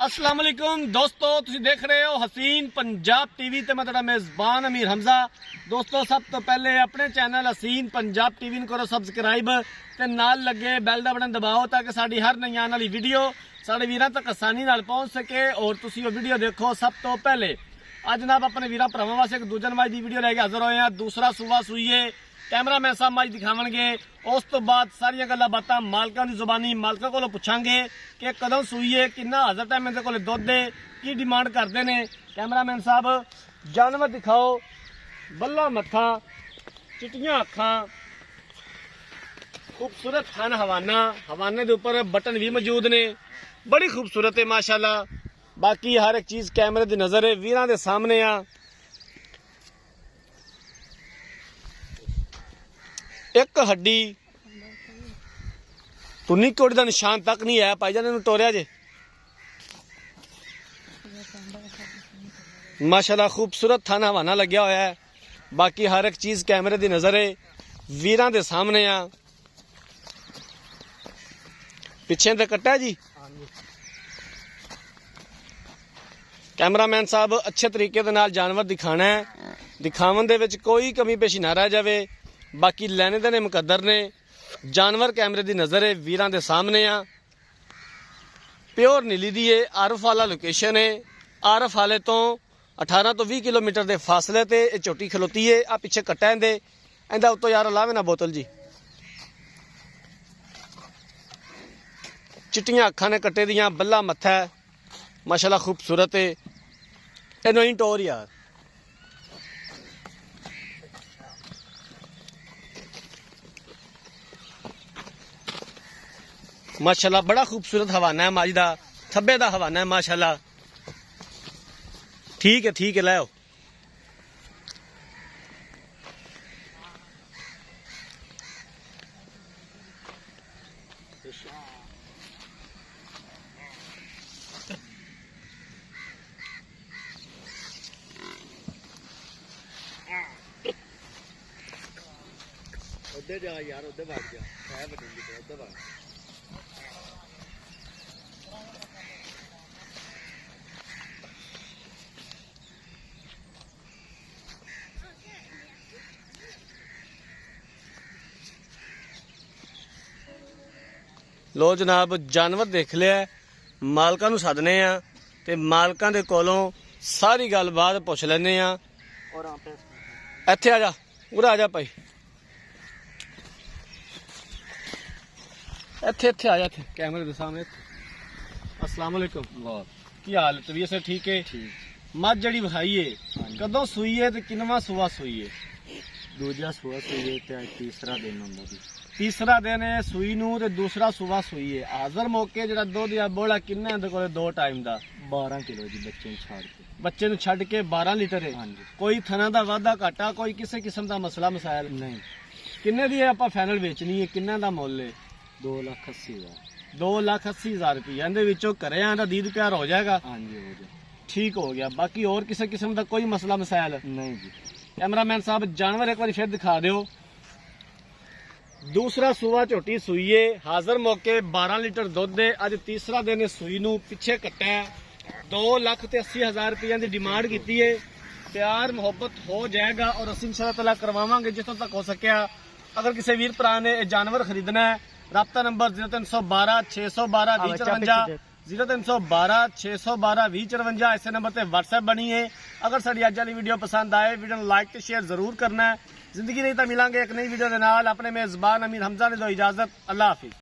अस्सलाम वालेकुम दोस्तों, तुसी देख रहे हो हसीन पंजाब टीवी ते मैं तुहाडा मेज़बान अमीर हमजा। दोस्तों, सब तो पहले अपने चैनल हसीन पंजाब टीवी नूं करो सबसक्राइब ते नाल लगे बैल दा बटन दबाओ ताकि साडी हर नई आने वाली वीडियो साडे वीरां तक आसानी नाल पहुंच सके और तुसी वो वीडियो देखो सब तो पहले। अज जनाब अपने वीरां भरावां वास्ते एक दूजन मज की वीडियो लैके हाजिर होए हैं। दूसरा सूबा सूईए कैमरामैन साहब मज दिखावणगे, उस तो बाद सारिया गल्लां बातां मालकां दी जुबानी मालकां कोलों पुछांगे कि कदों सूईए, किन्ना हाजर टाइम इहदे कोल दुध है, की डिमांड करते हैं। कैमरामैन साहब जानवर दिखाओ, बल्ला मत्था, चिट्टियां अखां, खूबसूरत थन हवाना, हवाने के उपर बटन भी मौजूद ने, बड़ी खूबसूरत है माशाल्लाह। बाकी हर एक चीज कैमरे की नजर है, वीरां दे सामने आ। एक हड्डी तुन्नी कोड़ी का निशान तक नहीं है, भाईजान इहनूं टोरिया जे माशाल्लाह। खूबसूरत थाना हवाना लग्या होया है। बाकी हर एक चीज कैमरे की नजर है, वीरां दे सामने आ। पिछे ते कट्टा जी कैमरामैन साहब अच्छे तरीके दे नाल जानवर दिखाना है, दिखावन दे विच कोई कमी पेशी ना रह जावे। बाकी लेने देने मुकद्दर ने, जानवर कैमरे की नजर है, वीरां दे सामने आ। प्योर नीली दी है, आरफ वाला लोकेशन है। आरफ वाले तो 18 तो 20 किलोमीटर के फासले ते ये झोटी खलोती है। आ पिछे कट्टा इंदे इंदा उत्तों यार लावे ना बोतल जी। चिट्टियां अखां ने कट्टे दियां, बल्ला मत्था है माशाल्लाह, खूबसूरत है। इनो ही टोर यार माशाल्लाह, बड़ा खूबसूरत हवाना है माजी दा, थब्बे दा हवाना है माशाल्लाह। ठीक है लाओ। उधर जा यार, उधर भाग जा, है बटन की उधर भाग। लो जनाब, जानवर देख लिया, मालकां नूं सदने आ ते मालकां दे कोलों सारी गलबात पुछ लैने आ। इत्थे आ जा, उरे आ जा भाई, इत्थे आ जा, इत्थे कैमरे दे सामने। अस्सलाम वालेकुम, की हाल, तबीयत से ठीक है? मझ जड़ी विखाई है कदों सूई है ते किनवा सूआ सूई है? दूजा सूआ सूई ते तीसरा दिन हुंदा जी। तीसरा दिन है सूई नूं ते दूसरा सूआ सूई है। हाजर मौके जड़ा दुध या बोला किन्ना इहदे कोल दो टाइम दा? 12 किलो जी, बच्चे छाड़ के। बच्चे नूं छड्ड के 12 लीटर है। हाँ जी। कोई थना दा वाधा घाटा, कोई किसी किस्म दा मसला मसाइल नहीं। किन्ने दी आपां फाइनल बेचनी है, किन्ना दा मुੱਲ है? 2,80,000। 2,80,000 रुपया। इहदे विचों घरे आंदा दीद प्यार हो जाएगा? हाँ जी, हो जाए। ठीक हो गया। बाकी और किसी किस्म का कोई मसला मसाइल नहीं जी। कैमरामैन साहब जानवर एक बार फिर दिखा दो। दूसरा सूआ झोटी सूई है, हाजर मौके 12 लीटर दुध है। अज तीसरा दिन सूई नूं पिछे कट्टा है। 2,80,000 रुपया की डिमांड की है। प्यार मुहब्बत हो जाएगा और असीं इंशाअल्लाह ताला करवावांगे जितों तक हो सकिया। अगर किसी वीर भरा ने जानवर खरीदना है, राब्ता नंबर 0312 612 2054, 0312 612 2054, इस नंबर पर व्हाट्सएप बनी है। अगर साड़ी अज वाली वीडियो पसंद आए, वीडियो को लाइक तो शेयर जरूर करना है। जिंदगी नहीं तो मिलांगे एक नई वीडियो के नाल। अपने मेज़बान अमीर हमजा ने दो इजाजत। अल्लाह हाफिज।